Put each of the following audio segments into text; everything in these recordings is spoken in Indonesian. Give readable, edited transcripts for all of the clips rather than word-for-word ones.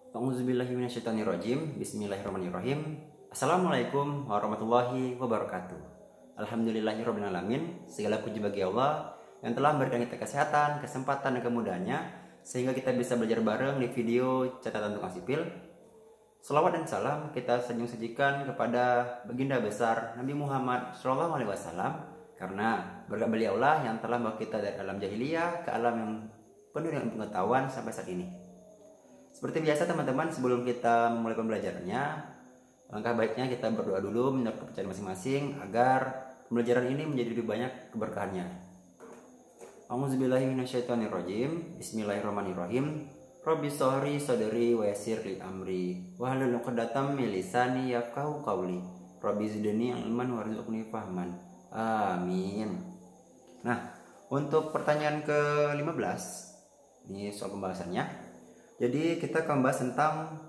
A'udzubillahiminasyaitonirrajim. Bismillahirrahmanirrahim. Assalamualaikum warahmatullahi wabarakatuh. Alhamdulillahirrahmanirrahim. Segala puji bagi Allah yang telah memberikan kita kesehatan, kesempatan, dan kemudahannya sehingga kita bisa belajar bareng di video catatan tukang sipil. Selawat dan salam kita sajikan kepada baginda besar Nabi Muhammad SAW, karena berkat beliaulah yang telah membawa kita dari alam jahiliyah ke alam yang penuh dengan pengetahuan sampai saat ini. Seperti biasa teman-teman, sebelum kita memulai pembelajarannya, langkah baiknya kita berdoa dulu menurut kepercayaan masing-masing agar pembelajaran ini menjadi lebih banyak keberkahannya. A'udzubillahiminasyaitonirrajim. Bismillahirrahmanirrahim. Rabbi sholli sadri wa yassir li amri wahlul 'uqdatam min lisani yafqahu qawli. Rabbi zidni ilman warzuqni fahman. Amin. Nah, untuk pertanyaan ke-15, ini soal pembahasannya. Jadi kita akan membahas tentang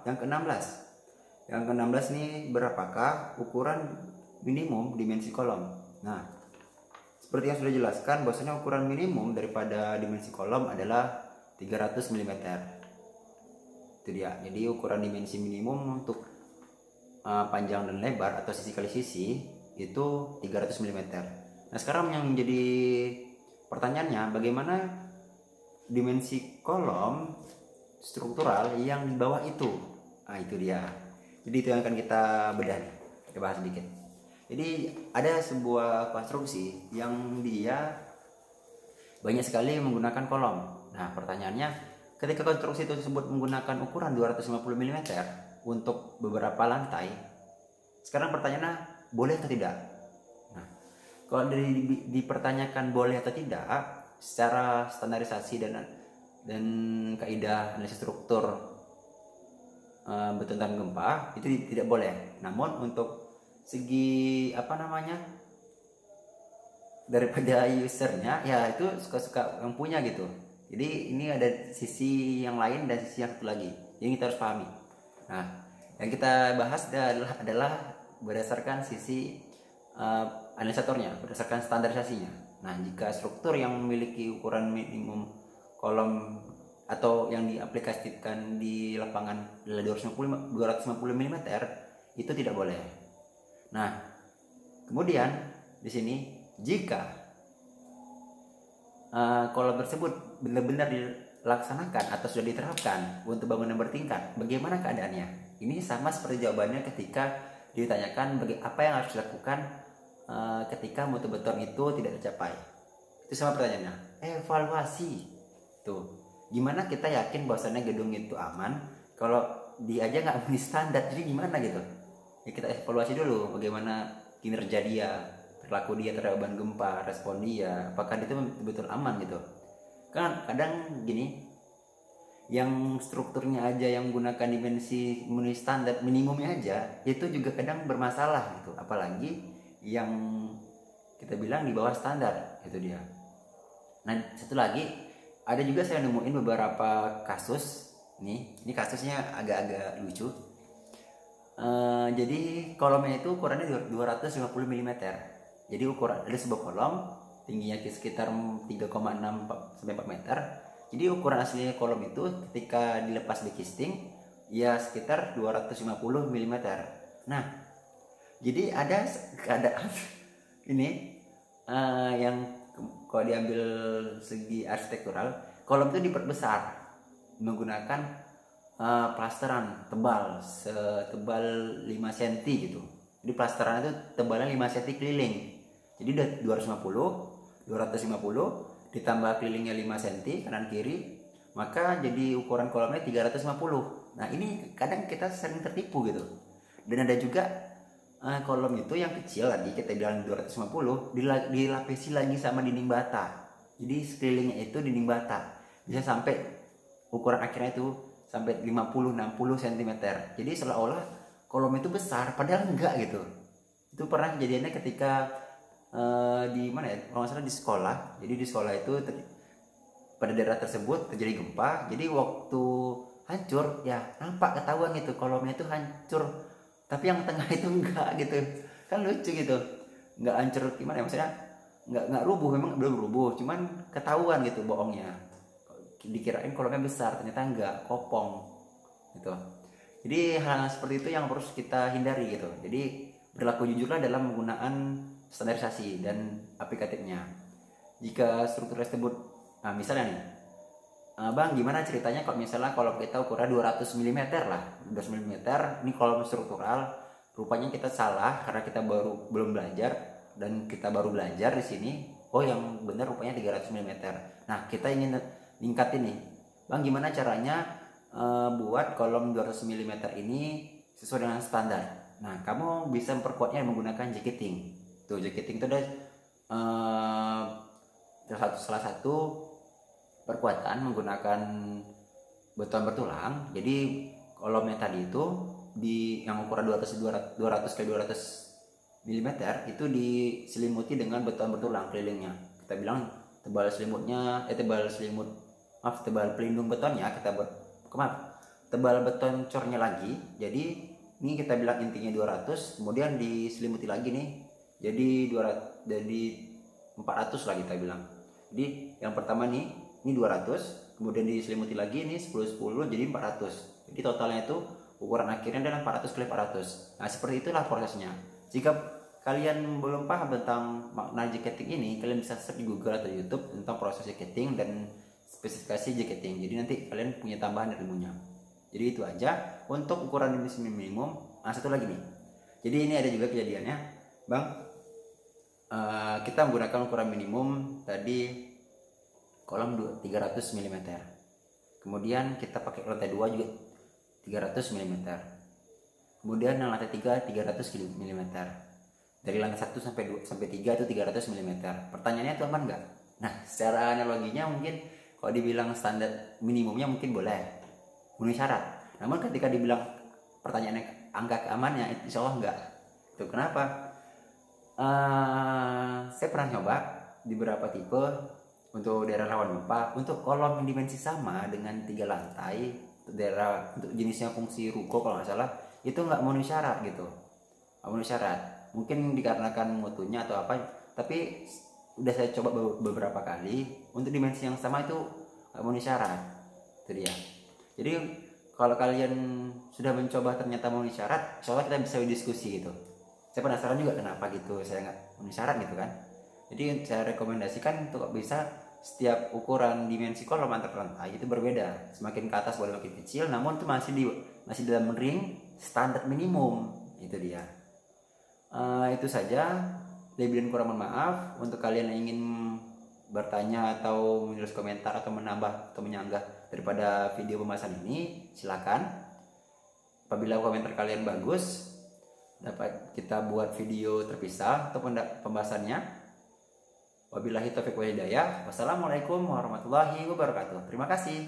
yang ke-16. Yang ke-16 ini berapakah ukuran minimum dimensi kolom? Nah, seperti yang sudah dijelaskan bahwasanya ukuran minimum daripada dimensi kolom adalah 300 mm. Itu dia. Jadi ukuran dimensi minimum untuk panjang dan lebar atau sisi kali sisi itu 300 mm. Nah, sekarang yang menjadi pertanyaannya, bagaimana dimensi kolom struktural yang di bawah itu? Nah, itu dia. Jadi itu yang akan kita bedah nih. Kita bahas sedikit. Jadi ada sebuah konstruksi yang dia banyak sekali menggunakan kolom. Nah, pertanyaannya, ketika konstruksi itu tersebut menggunakan ukuran 250 mm untuk beberapa lantai, sekarang pertanyaannya, boleh atau tidak? Nah, kalau dipertanyakan boleh atau tidak, secara standarisasi dan kaidah analisis struktur bertentang gempa itu tidak boleh. Namun untuk segi daripada usernya, ya itu suka-suka yang punya gitu. Jadi ini ada sisi yang lain dan sisi yang satu lagi yang kita harus pahami. Nah, yang kita bahas adalah berdasarkan sisi analisatornya, berdasarkan standarisasinya. Nah, jika struktur yang memiliki ukuran minimum kolom atau yang diaplikasikan di lapangan adalah 250 mm, itu tidak boleh. Nah, kemudian di sini jika kolom tersebut benar-benar dilaksanakan atau sudah diterapkan untuk bangunan bertingkat, bagaimana keadaannya? Ini sama seperti jawabannya ketika ditanyakan apa yang harus dilakukan ketika mutu beton itu tidak tercapai. Itu sama pertanyaannya, evaluasi. Tuh, gimana kita yakin bahwasannya gedung itu aman kalau dia aja nggak memenuhi standar? Jadi gimana gitu? Ya kita evaluasi dulu bagaimana kinerja dia, perilaku dia terhadap beban gempa, respon dia, apakah itu betul aman gitu. Kan kadang gini, yang strukturnya aja yang menggunakan dimensi memenuhi standar minimumnya aja itu juga kadang bermasalah gitu, apalagi yang kita bilang di bawah standar. Itu dia. Nah, satu lagi, ada juga saya nemuin beberapa kasus nih. Ini kasusnya agak-agak lucu. Jadi kolomnya itu ukurannya 250 mm. Jadi ukuran ada sebuah kolom tingginya sekitar 3,6 sampai 4 meter. Jadi ukuran aslinya kolom itu ketika dilepas di casting ya sekitar 250 mm. Nah, jadi ada keadaan ini yang kalau diambil segi arsitektural, kolom itu diperbesar menggunakan plasteran tebal setebal 5 cm gitu. Jadi plasteran itu tebalnya 5 cm keliling. Jadi udah 250 ditambah kelilingnya 5 cm kanan kiri, maka jadi ukuran kolomnya 350. Nah, ini kadang kita sering tertipu gitu. Dan ada juga kolom itu yang kecil lagi, kita bilang 250, dilapisi lagi sama dinding bata. Jadi sekelilingnya itu dinding bata. Bisa sampai ukuran akhirnya itu sampai 50-60 cm. Jadi seolah-olah kolom itu besar padahal enggak gitu. Itu pernah kejadiannya ketika di mana ya? Kalau nggak salah di sekolah. Jadi di sekolah itu pada daerah tersebut terjadi gempa. Jadi waktu hancur ya nampak ketahuan gitu kolomnya itu hancur. Tapi yang tengah itu enggak gitu. Kan lucu gitu. Enggak hancur gimana ya, maksudnya enggak rubuh, memang belum rubuh, cuman ketahuan gitu bohongnya. dikirain kolomnya besar, ternyata enggak, kopong gitu. Jadi hal seperti itu yang harus kita hindari gitu. Jadi berlaku jujurlah dalam penggunaan standarisasi dan aplikatifnya. Jika struktur tersebut, nah misalnya nih, Bang, gimana ceritanya kalau misalnya kolom kita ukuran 200 mm lah, 200 mm, ini kolom struktural, rupanya kita salah karena kita belum belajar dan kita baru belajar di sini. Oh, yang benar rupanya 300 mm. Nah, kita ingin ningkatin nih, Bang, gimana caranya buat kolom 200 mm ini sesuai dengan standar. Nah, kamu bisa memperkuatnya menggunakan jacketing. Tuh, jacketing itu ada salah satu perkuatan menggunakan beton bertulang. Jadi kolomnya tadi itu di yang ukuran 200 ke 200 mm itu diselimuti dengan beton bertulang kelilingnya. Kita bilang tebal pelindung betonnya tebal beton cornya lagi. Jadi ini kita bilang intinya 200, kemudian diselimuti lagi nih jadi 400 lah kita bilang. Jadi yang pertama nih ini 200, kemudian diselimuti lagi ini 10 jadi 400. Jadi totalnya itu ukuran akhirnya adalah 400 kali 400. Nah, seperti itulah prosesnya. Jika kalian belum paham tentang makna jacketing ini, kalian bisa search di Google atau YouTube tentang proses jacketing dan spesifikasi jacketing. Jadi nanti kalian punya tambahan ilmunya. Jadi itu aja untuk ukuran dimensi minimum. Nah, satu lagi nih. Jadi ini ada juga kejadiannya, Bang. Kita menggunakan ukuran minimum tadi kolom 300 mm. Kemudian kita pakai lantai 2 juga 300 mm. Kemudian yang lantai 3 300 mm. Dari lantai 1 sampai 3 itu 300 mm. Pertanyaannya itu aman nggak? Nah, secara analoginya mungkin kalau dibilang standar minimumnya mungkin boleh memenuhi syarat. Namun ketika dibilang pertanyaannya angka keamanannya, insya Allah enggak. Itu kenapa? Saya pernah nyoba di beberapa tipe untuk daerah rawan gempa, untuk kolom yang dimensi sama dengan 3 lantai, untuk jenisnya fungsi ruko kalau nggak salah, itu nggak memenuhi syarat gitu. Nggak memenuhi syarat. Mungkin dikarenakan mutunya atau apa, tapi udah saya coba beberapa kali untuk dimensi yang sama itu nggak memenuhi syarat. Itu dia. Jadi kalau kalian sudah mencoba ternyata memenuhi syarat, insya Allah kita bisa diskusi gitu. Saya penasaran juga kenapa gitu saya nggak memenuhi syarat gitu kan. Jadi saya rekomendasikan untuk bisa setiap ukuran dimensi kolom antar lantai itu berbeda. Semakin ke atas boleh makin kecil, namun itu masih dalam ring standar minimum. Itu dia. Itu saja. Lebih dan kurang mohon maaf. Untuk kalian yang ingin bertanya atau menulis komentar atau menambah atau menyanggah daripada video pembahasan ini, silakan. Apabila komentar kalian bagus, dapat kita buat video terpisah atau pembahasannya. Wabillahi taufiq wal hidayah. Wassalamualaikum warahmatullahi wabarakatuh. Terima kasih.